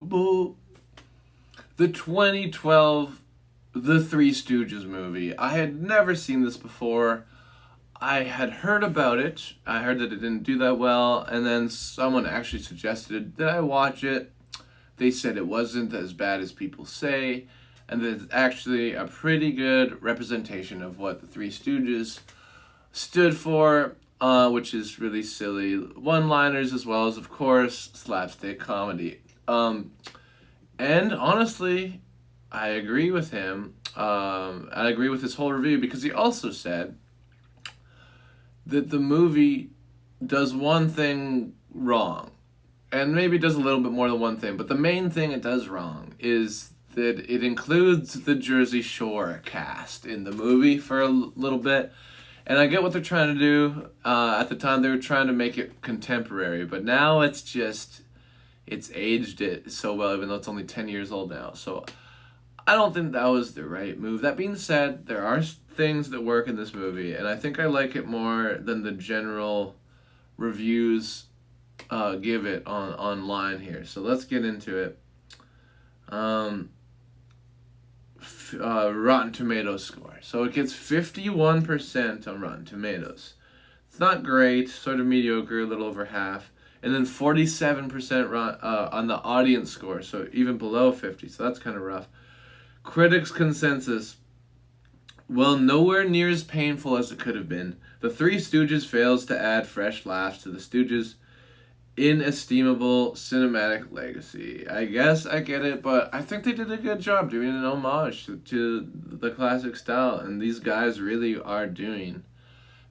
The 2012 The Three Stooges movie. I had never seen this before. I had heard about it. I heard that it didn't do that well, and then someone actually suggested that I watch it. They said it wasn't as bad as people say, and that it's actually a pretty good representation of what the Three Stooges stood for, which is really silly one-liners as well as, of course, slapstick comedy. And honestly, I agree with him. I agree with his whole review because he also said that the movie does one thing wrong. And maybe it does a little bit more than one thing. But the main thing it does wrong is that it includes the Jersey Shore cast in the movie for a little bit. And I get what they're trying to do. At the time, they were trying to make it contemporary. But now it's aged it so well, even though it's only 10 years old now. So I don't think that was the right move. That being said, there are things that work in this movie, and I think I like it more than the general reviews give it online here. So let's get into it. Rotten Tomatoes score. So it gets 51% on Rotten Tomatoes. It's not great, sort of mediocre, a little over half. And then 47% on the audience score, so even below 50, so that's kind of rough. Critics' consensus. Well, nowhere near as painful as it could have been. The Three Stooges fails to add fresh laughs to the Stooges' inestimable cinematic legacy. I guess I get it, but I think they did a good job doing an homage to the classic style, and these guys really are doing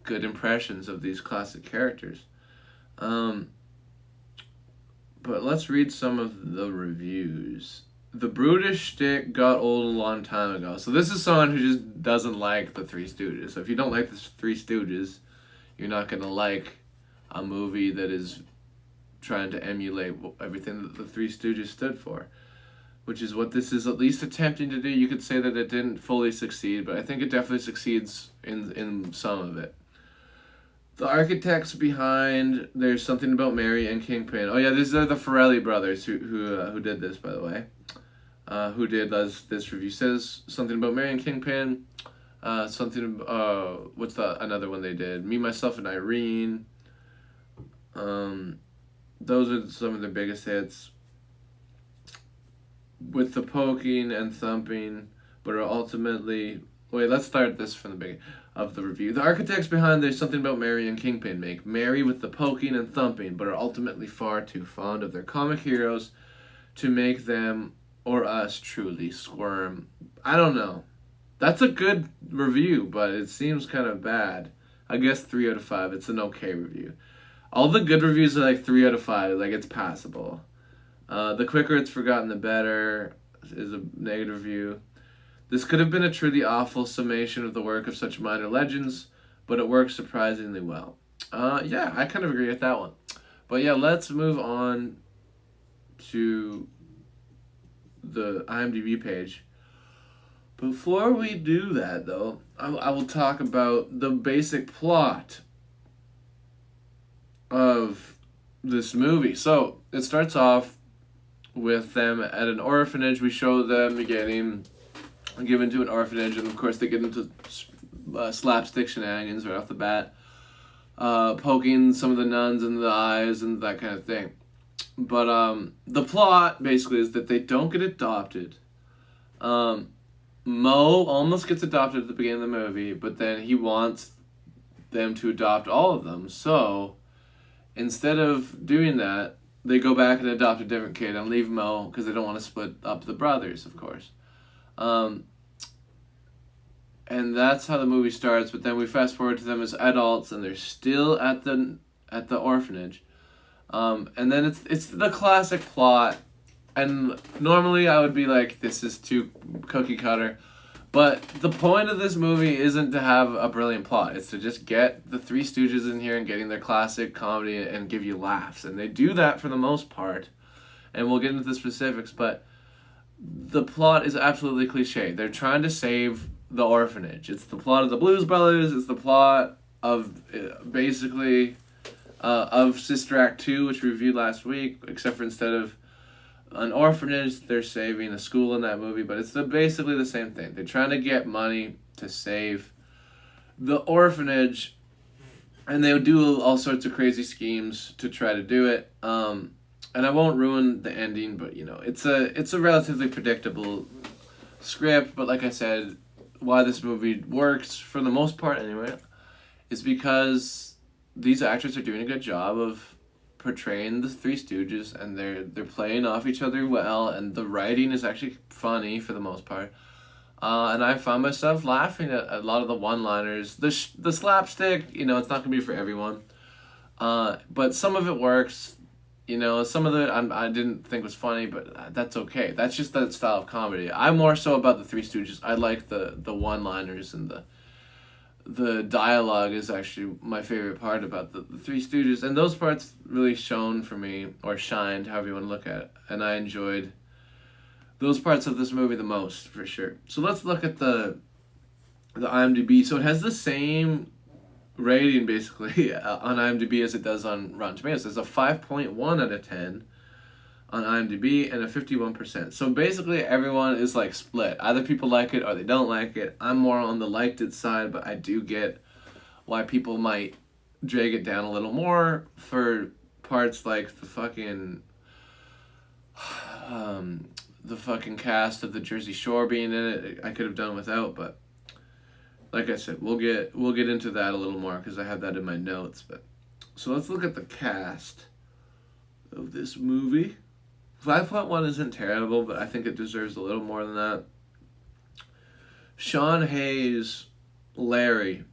good impressions of these classic characters. But let's read some of the reviews. The brutish shtick got old a long time ago. So this is someone who just doesn't like the Three Stooges. So if you don't like the Three Stooges, you're not going to like a movie that is trying to emulate everything that the Three Stooges stood for, which is what this is at least attempting to do. You could say that it didn't fully succeed, but I think it definitely succeeds in some of it. The architects behind There's Something About Mary and Kingpin. Oh yeah, these are the Farrelly brothers who did this, by the way. Who did this review. Says Something About Mary and Kingpin. What's another one they did? Me, Myself, and Irene. Those are some of their biggest hits. With the poking and thumping, but are ultimately... Wait, let's start this from the beginning of the review. The architects behind There's Something About Mary and Kingpin make merry with the poking and thumping, but are ultimately far too fond of their comic heroes to make them or us truly squirm. I don't know. That's a good review, but it seems kind of bad. I guess 3 out of 5. It's an okay review. All the good reviews are like 3 out of 5. Like, it's passable. The quicker it's forgotten, the better is a negative review. This could have been a truly awful summation of the work of such minor legends, but it works surprisingly well. Yeah, I kind of agree with that one. But yeah, let's move on to the IMDb page. Before we do that, though, I will talk about the basic plot of this movie. So, it starts off with them at an orphanage. We show them getting given to an orphanage, and of course they get into slapstick shenanigans right off the bat, poking some of the nuns in the eyes and that kind of thing. But the plot basically is that they don't get adopted. Mo almost gets adopted at the beginning of the movie, but then he wants them to adopt all of them. So instead of doing that, they go back and adopt a different kid and leave Mo because they don't want to split up the brothers, of course. And that's how the movie starts, but then we fast forward to them as adults and they're still at the orphanage. And then it's the classic plot, and normally I would be like, this is too cookie cutter, but the point of this movie isn't to have a brilliant plot. It's to just get the Three Stooges in here and getting their classic comedy and give you laughs, and they do that for the most part, and we'll get into the specifics, but the plot is absolutely cliche. They're trying to save the orphanage. It's the plot of the Blues Brothers. It's the plot of basically of Sister Act 2, which we reviewed last week, except for instead of an orphanage they're saving, a school in that movie, but it's basically the same thing. They're trying to get money to save the orphanage, and they do all sorts of crazy schemes to try to do it. And I won't ruin the ending, but it's a relatively predictable script. But like I said, why this movie works for the most part anyway, is because these actors are doing a good job of portraying the Three Stooges, and they're playing off each other well, and the writing is actually funny for the most part. And I found myself laughing at a lot of the one-liners. The slapstick, it's not going to be for everyone. But some of it works. Some of it I didn't think was funny, but that's okay. That's just that style of comedy. I'm more so about the Three Stooges. I like the one-liners, and the dialogue is actually my favorite part about the Three Stooges. And those parts really shone for me, or shined, however you want to look at it. And I enjoyed those parts of this movie the most, for sure. So let's look at the IMDb. So it has the same rating, basically, on IMDb as it does on Rotten Tomatoes. It's a 5.1 out of 10 on IMDb and a 51%. So basically everyone is like split. Either people like it or they don't like it. I'm more on the liked it side, but I do get why people might drag it down a little more for parts like the fucking cast of the Jersey Shore being in it. I could have done without, but like I said, we'll get into that a little more because I have that in my notes. But so let's look at the cast of this movie. 5.1 isn't terrible, but I think it deserves a little more than that. Sean Hayes, Larry.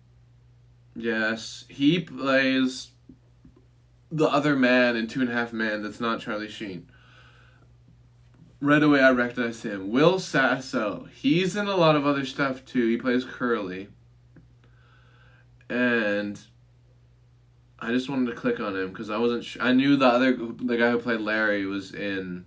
Yes, he plays the other man in 2.5 Men that's not Charlie Sheen. Right away I recognize him. Will Sasso. He's in a lot of other stuff too. He plays Curly. And I just wanted to click on him because I wasn't sure. I knew the guy who played Larry was in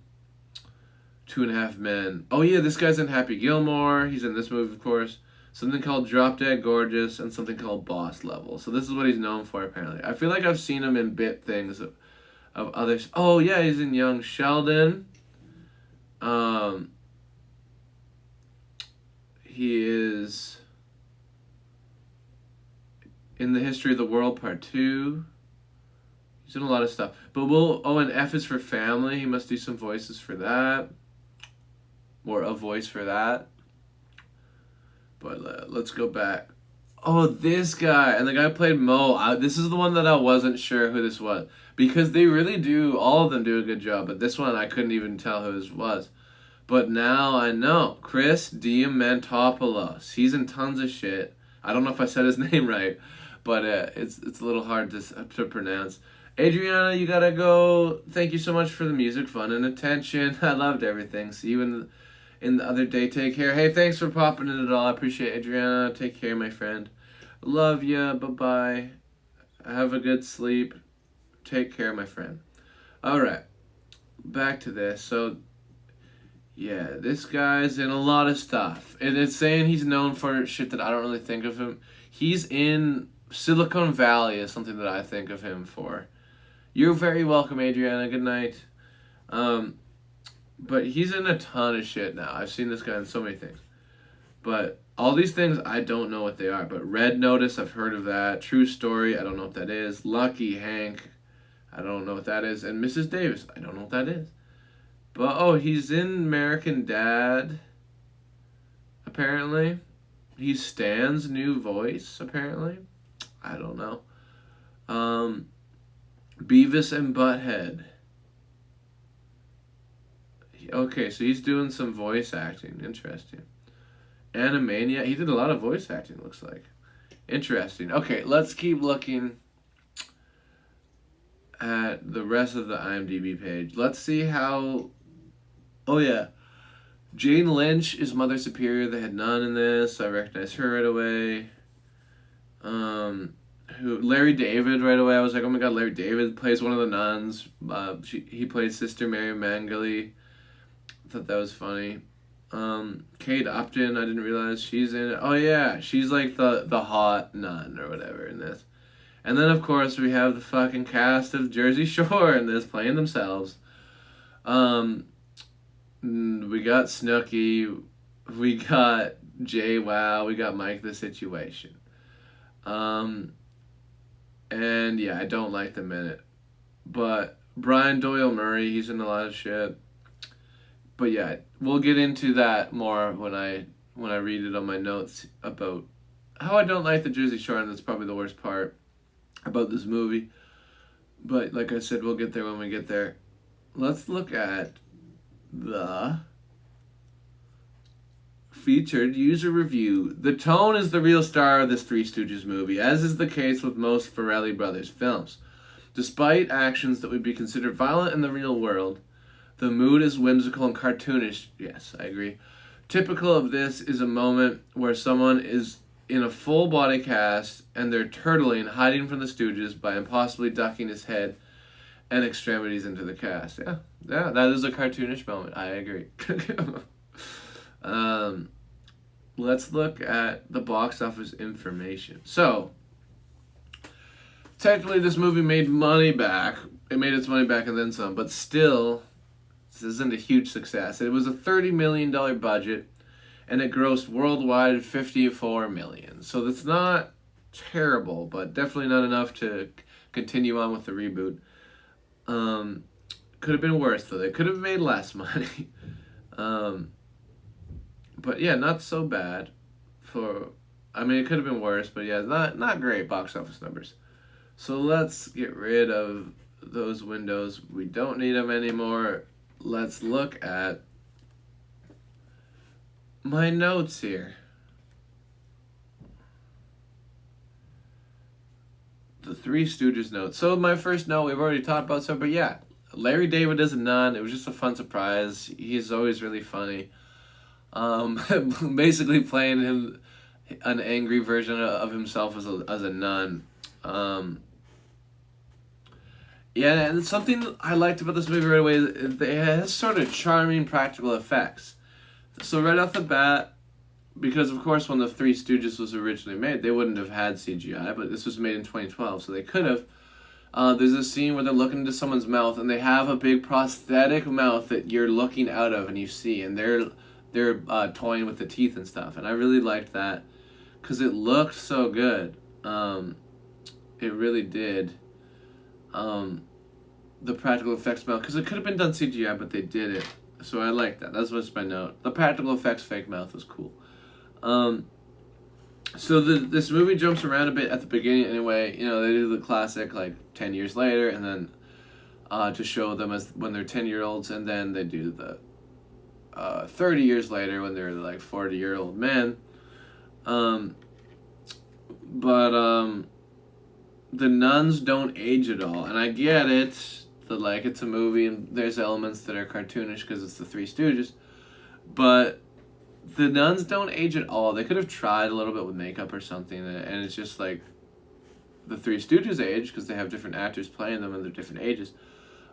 2.5 Men. Oh yeah, this guy's in Happy Gilmore. He's in this movie, of course. Something called Drop Dead Gorgeous and something called Boss Level. So this is what he's known for, apparently. I feel like I've seen him in bit things of others. Oh yeah, he's in Young Sheldon. He is in The History of the World Part 2. He's in a lot of stuff. But and F is for Family. He must do some voices for that. Or a voice for that. But let's go back. Oh, this guy. And the guy played Mo. This is the one that I wasn't sure who this was. Because they really do, all of them do a good job. But this one I couldn't even tell who this was. But now I know. Chris Diamantopoulos. He's in tons of shit. I don't know if I said his name right, but it's a little hard to pronounce. Adriana, you gotta go. Thank you so much for the music, fun, and attention. I loved everything. See you in the other day. Take care. Hey, thanks for popping in at all. I appreciate it, Adriana. Take care, my friend. Love ya. Bye-bye. Have a good sleep. Take care, my friend. All right. Back to this. So, yeah, this guy's in a lot of stuff. And it's saying he's known for shit that I don't really think of him. He's in Silicon Valley is something that I think of him for. You're very welcome, Adriana. Good night. But he's in a ton of shit now. I've seen this guy in so many things. But all these things, I don't know what they are. But Red Notice, I've heard of that. True Story, I don't know what that is. Lucky Hank, I don't know what that is. And Mrs. Davis, I don't know what that is. But, he's in American Dad, apparently. He's Stan's new voice, apparently. I don't know. Beavis and Butthead. Okay, so he's doing some voice acting. Interesting. Animania. He did a lot of voice acting, looks like. Interesting. Okay, let's keep looking at the rest of the IMDb page. Let's see how... Oh, yeah. Jane Lynch is Mother Superior. They had none in this. I recognize her right away. Larry David right away. I was like, oh my god, Larry David plays one of the nuns. He plays Sister Mary Mangali. I thought that was funny. Kate Upton, I didn't realize she's in it. Oh yeah, she's like the hot nun or whatever in this. And then of course we have the fucking cast of Jersey Shore in this playing themselves. We got Snooki, we got Jay Wow, we got Mike the Situation. Um, and yeah, I don't like them in it. But Brian Doyle Murray, he's in a lot of shit. But yeah, we'll get into that more when I read it on my notes about how I don't like the Jersey Shore, and that's probably the worst part about this movie. But like I said, we'll get there when we get there. Let's look at the featured user review. The tone is the real star of this Three Stooges movie, as is the case with most Farrelly Brothers films. Despite actions that would be considered violent in the real world, the mood is whimsical and cartoonish. Yes, I agree. Typical of this is a moment where someone is in a full body cast and they're turtling, hiding from the Stooges by impossibly ducking his head and extremities into the cast. Yeah, that is a cartoonish moment. I agree. Let's look at the box office information. So, technically this movie made money back. It made its money back and then some, but still, this isn't a huge success. It was a $30 million budget, and it grossed worldwide $54 million. So that's not terrible, but definitely not enough to continue on with the reboot. Could have been worse, though. They could have made less money. But yeah, not so bad. I mean, it could have been worse, but yeah, not great box office numbers. So let's get rid of those windows. We don't need them anymore. Let's look at my notes here. The Three Stooges notes. So my first note, we've already talked about some, but yeah, Larry David is a nun. It was just a fun surprise. He's always really funny. Basically playing him an angry version of himself as a nun. Yeah, and something I liked about this movie right away is it has sort of charming practical effects. So right off the bat, because of course when the Three Stooges was originally made, they wouldn't have had CGI, but this was made in 2012, so they could have. There's a scene where they're looking into someone's mouth, and they have a big prosthetic mouth that you're looking out of, and you see, and they're toying with the teeth and stuff, and I really liked that because it looked so good. It really did. The practical effects mouth, because it could have been done CGI, but they did it, so I like that. That's what's my note. The practical effects fake mouth was cool. So this movie jumps around a bit at the beginning anyway. You know, they do the classic, like, 10 years later, and then to show them as when they're 10-year-olds, and then they do the 30 years later when they're, like, 40-year-old men. The nuns don't age at all, and I get it, that, like, it's a movie, and there's elements that are cartoonish because it's the Three Stooges, but the nuns don't age at all. They could have tried a little bit with makeup or something, and it's just like the Three Stooges age because they have different actors playing them and they're different ages,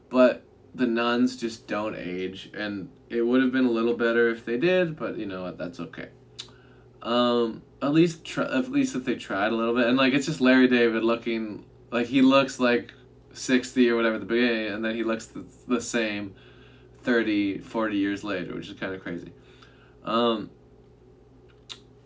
but the nuns just don't age, and it would have been a little better if they did, but you know what, that's okay. At least if they tried a little bit, and like it's just Larry David looking like he looks like 60 or whatever at the beginning, and then he looks the same 30, 40 years later, which is kind of crazy.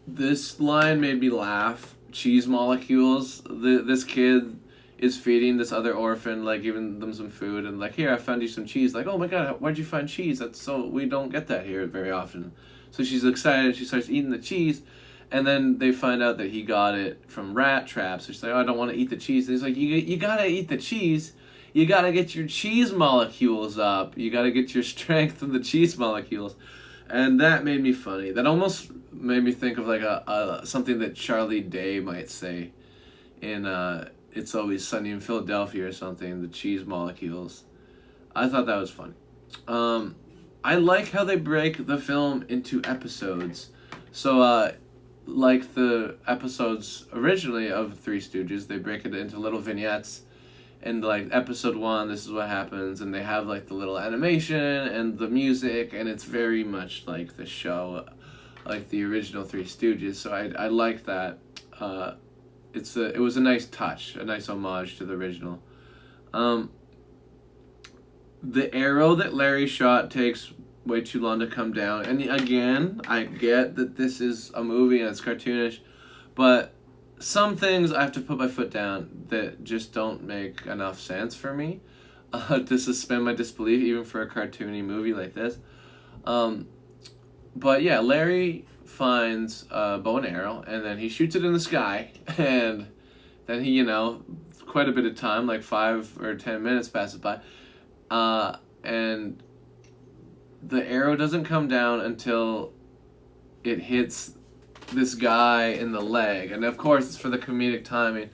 This line made me laugh. Cheese molecules. This kid is feeding this other orphan, like giving them some food, and like, here, I found you some cheese. Like, oh my god, where'd you find cheese? We don't get that here very often. So she's excited. She starts eating the cheese, and then they find out that he got it from rat traps. So she's like, oh, I don't want to eat the cheese. And he's like, you gotta eat the cheese. You gotta get your cheese molecules up. You gotta get your strength from the cheese molecules. And that made me funny. That almost made me think of like a something that Charlie Day might say in It's Always Sunny in Philadelphia or something, the cheese molecules. I thought that was funny. I like how they break the film into episodes. So, like the episodes originally of Three Stooges, they break it into little vignettes. And like episode 1, this is what happens, and they have like the little animation and the music, and it's very much like the show, like the original Three Stooges. So I like that. It was a nice touch, a nice homage to the original. The arrow that Larry shot takes way too long to come down. And again, I get that this is a movie and it's cartoonish, but some things I have to put my foot down that just don't make enough sense for me to suspend my disbelief, even for a cartoony movie like this. But yeah, Larry finds a bow and arrow, and then he shoots it in the sky, and then he, quite a bit of time, like 5 or 10 minutes passes by, and the arrow doesn't come down until it hits this guy in the leg, and of course it's for the comedic timing,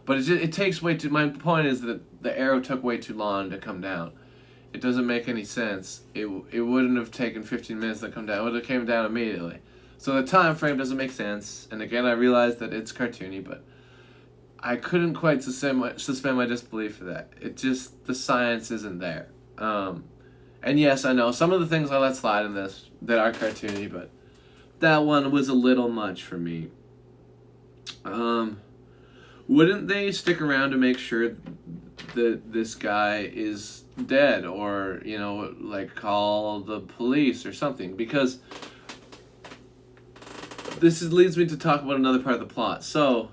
but it takes way too. My point is that the arrow took way too long to come down. It doesn't make any sense. It wouldn't have taken 15 minutes to come down. It would have came down immediately. So the time frame doesn't make sense. And again, I realize that it's cartoony, but I couldn't quite suspend my disbelief for that. It just, the science isn't there. And yes, I know some of the things I let slide in this that are cartoony, but that one was a little much for me. Wouldn't they stick around to make sure that this guy is dead, or like call the police or something? Because leads me to talk about another part of the plot. So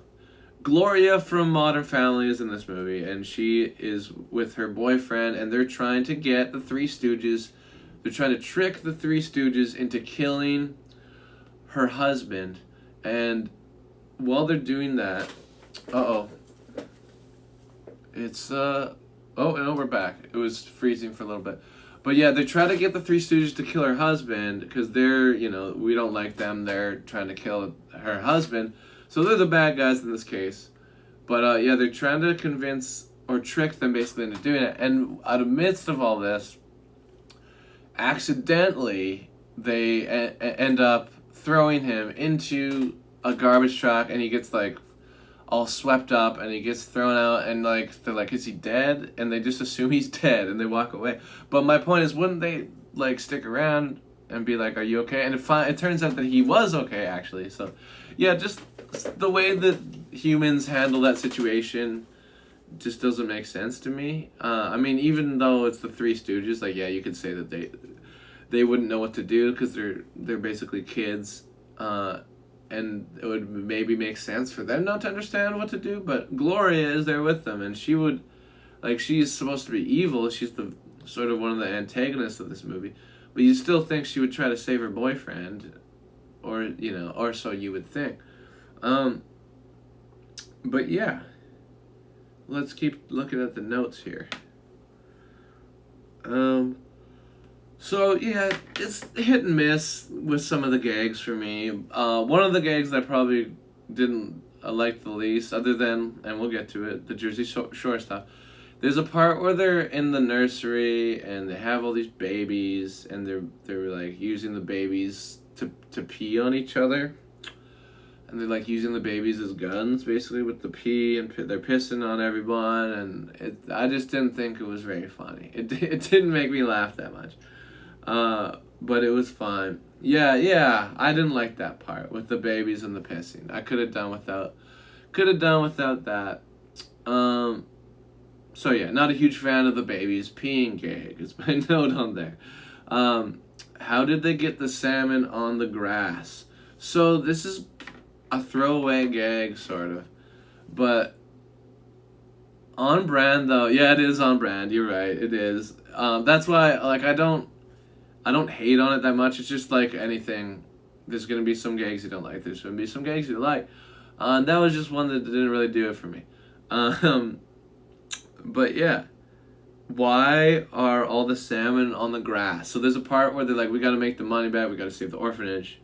Gloria from Modern Family is in this movie, and she is with her boyfriend, and they're trying to get the Three Stooges. They're trying to trick the Three Stooges into killing her husband, and while they're doing that, it's and we're back. It was freezing for a little bit. But yeah, they try to get the Three Stooges to kill her husband because they're, we don't like them. They're trying to kill her husband. So they're the bad guys in this case. But yeah, they're trying to convince or trick them basically into doing it. And out of the midst of all this, accidentally, they end up throwing him into a garbage truck, and he gets all swept up, and he gets thrown out, and they're like, is he dead? And they just assume he's dead, and they walk away. But my point is, wouldn't they stick around and be like, are you okay? And it turns out that he was okay, actually. So yeah, just the way that humans handle that situation just doesn't make sense to me. I mean, even though it's the Three Stooges, yeah, you could say that they wouldn't know what to do because they're basically kids, and it would maybe make sense for them not to understand what to do, but Gloria is there with them, and she would, she's supposed to be evil. She's the sort of one of the antagonists of this movie, but you still think she would try to save her boyfriend, or so you would think. But yeah, let's keep looking at the notes here. So yeah, it's hit and miss with some of the gags for me. One of the gags that I probably didn't like the least, other than, and we'll get to it, the Jersey Shore stuff. There's a part where they're in the nursery and they have all these babies, and they're using the babies to pee on each other, and they're using the babies as guns basically with the pee, and they're pissing on everyone, and I just didn't think it was very funny. It didn't make me laugh that much. But it was fine. Yeah, I didn't like that part with the babies and the pissing. I could have done without that. So yeah, not a huge fan of the babies peeing gag is my note on there. How did they get the salmon on the grass? So this is a throwaway gag, sort of, but on brand though. Yeah, it is on brand. You're right, it is. That's why I don't hate on it that much. It's just like anything. There's going to be some gags you don't like. There's going to be some gags you like. That was just one that didn't really do it for me. But yeah. Why are all the salmon on the grass? So there's a part where they're like, we got to make the money back. We got to save the orphanage.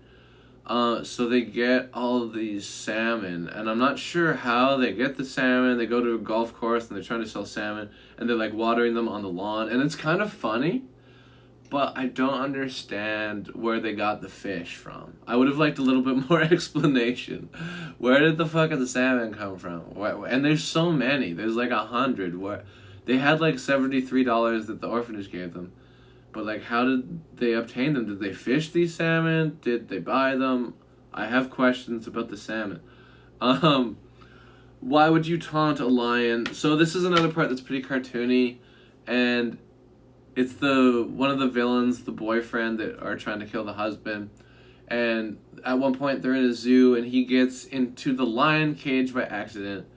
So they get all of these salmon. And I'm not sure how they get the salmon. They go to a golf course and they're trying to sell salmon. And they're watering them on the lawn. And it's kind of funny. But I don't understand where they got the fish from. I would have liked a little bit more explanation. Where did the fuck the salmon come from? And there's so many. There's 100. Where they had $73 that the orphanage gave them. But how did they obtain them? Did they fish these salmon? Did they buy them? I have questions about the salmon. Why would you taunt a lion? So this is another part that's pretty cartoony, and it's the one of the villains, the boyfriend that are trying to kill the husband. And at one point they're in a zoo and he gets into the lion cage by accident,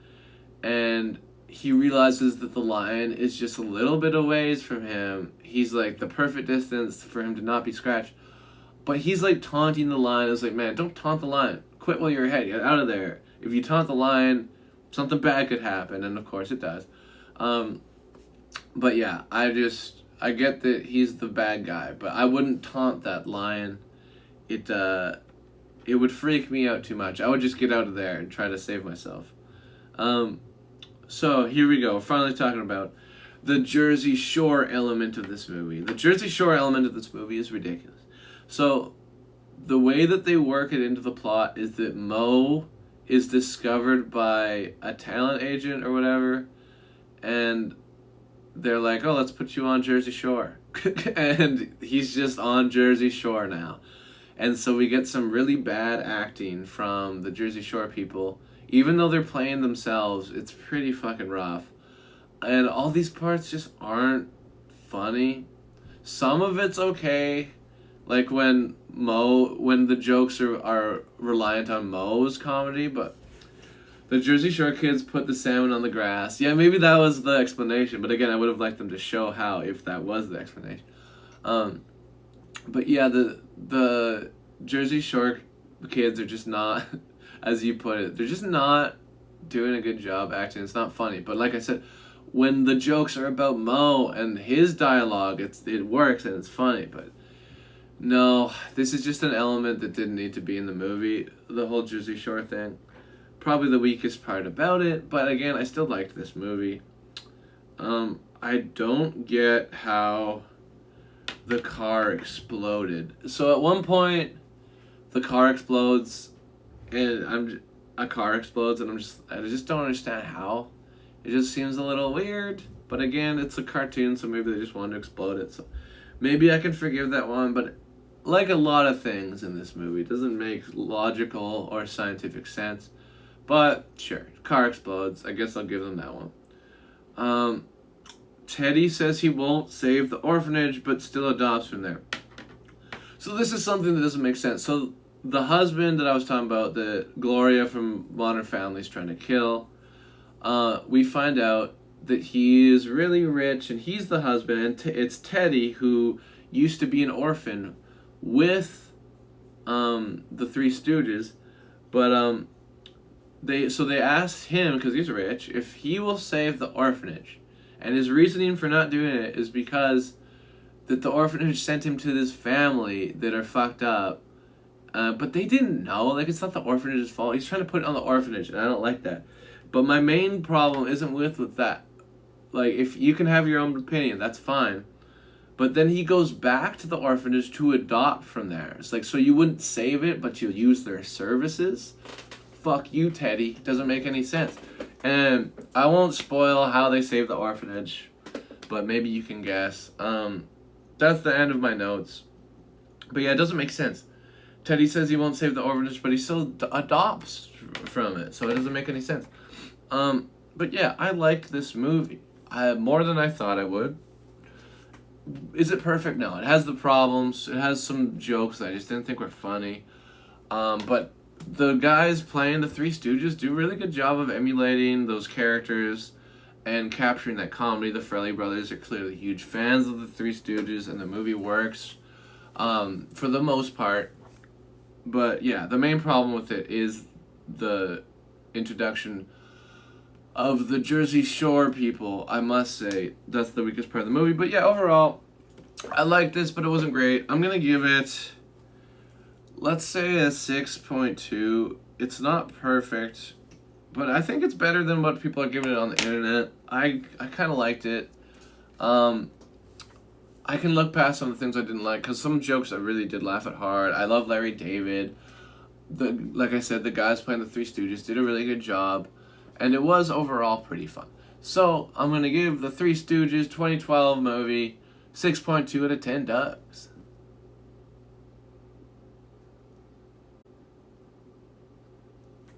and he realizes that the lion is just a little bit away from him. He's like the perfect distance for him to not be scratched. But he's like taunting the lion. It's like, man, don't taunt the lion. Quit while you're ahead. Get out of there. If you taunt the lion, something bad could happen, and of course it does. But yeah, I get that he's the bad guy, but I wouldn't taunt that lion. It would freak me out too much. I would just get out of there and try to save myself. So here we go. We're finally talking about the Jersey Shore element of this movie. The Jersey Shore element of this movie is ridiculous. So the way that they work it into the plot is that Mo is discovered by a talent agent or whatever, and they're like, oh, let's put you on Jersey Shore. And he's just on Jersey Shore now. And so we get some really bad acting from the Jersey Shore people. Even though they're playing themselves, it's pretty fucking rough. And all these parts just aren't funny. Some of it's okay. Like when the jokes are reliant on Mo's comedy, but the Jersey Shore kids put the salmon on the grass. Yeah, maybe that was the explanation, but again, I would have liked them to show how, if that was the explanation. But yeah, the Jersey Shore kids are just not, as you put it, they're just not doing a good job acting. It's not funny. But like I said, when the jokes are about Mo and his dialogue, it works and it's funny. But no, this is just an element that didn't need to be in the movie. The whole Jersey Shore thing. Probably the weakest part about it. But again, I still liked this movie. I don't get how the car exploded. So at one point, the car explodes, and I just don't understand how. It just seems a little weird. But again, it's a cartoon, so maybe they just wanted to explode it. So maybe I can forgive that one. But like a lot of things in this movie, it doesn't make logical or scientific sense. But sure, car explodes. I guess I'll give them that one. Teddy says he won't save the orphanage, but still adopts from there. So this is something that doesn't make sense. So the husband that I was talking about, that Gloria from Modern Family is trying to kill, we find out that he is really rich, and he's the husband, and it's Teddy, who used to be an orphan with the Three Stooges, but they asked him, because he's rich, if he will save the orphanage. And his reasoning for not doing it is because that the orphanage sent him to this family that are fucked up. But they didn't know. Like, it's not the orphanage's fault. He's trying to put it on the orphanage, and I don't like that. But my main problem isn't with that. Like, if you can have your own opinion, that's fine. But then he goes back to the orphanage to adopt from there. It's like, so you wouldn't save it, but you'll use their services? Fuck you, Teddy. Doesn't make any sense. And I won't spoil how they save the orphanage, but maybe you can guess. That's the end of my notes. But yeah, it doesn't make sense. Teddy says he won't save the orphanage, but he still adopts from it, so it doesn't make any sense. But yeah, I liked this movie. More than I thought I would. Is it perfect? No. It has the problems. It has some jokes that I just didn't think were funny. But the guys playing the Three Stooges do a really good job of emulating those characters and capturing that comedy. The Farrelly brothers are clearly huge fans of the Three Stooges, and the movie works for the most part. But yeah, the main problem with it is the introduction of the Jersey Shore people. I must say, that's the weakest part of the movie. But yeah, overall, I liked this, but it wasn't great. I'm going to give it, let's say, a 6.2. It's not perfect, but I think it's better than what people are giving it on the internet. I kind of liked it. I can look past some of the things I didn't like, because some jokes I really did laugh at hard. I love Larry David. Like I said, the guys playing the Three Stooges did a really good job, and it was overall pretty fun. So I'm going to give the Three Stooges 2012 movie 6.2 out of 10 ducks.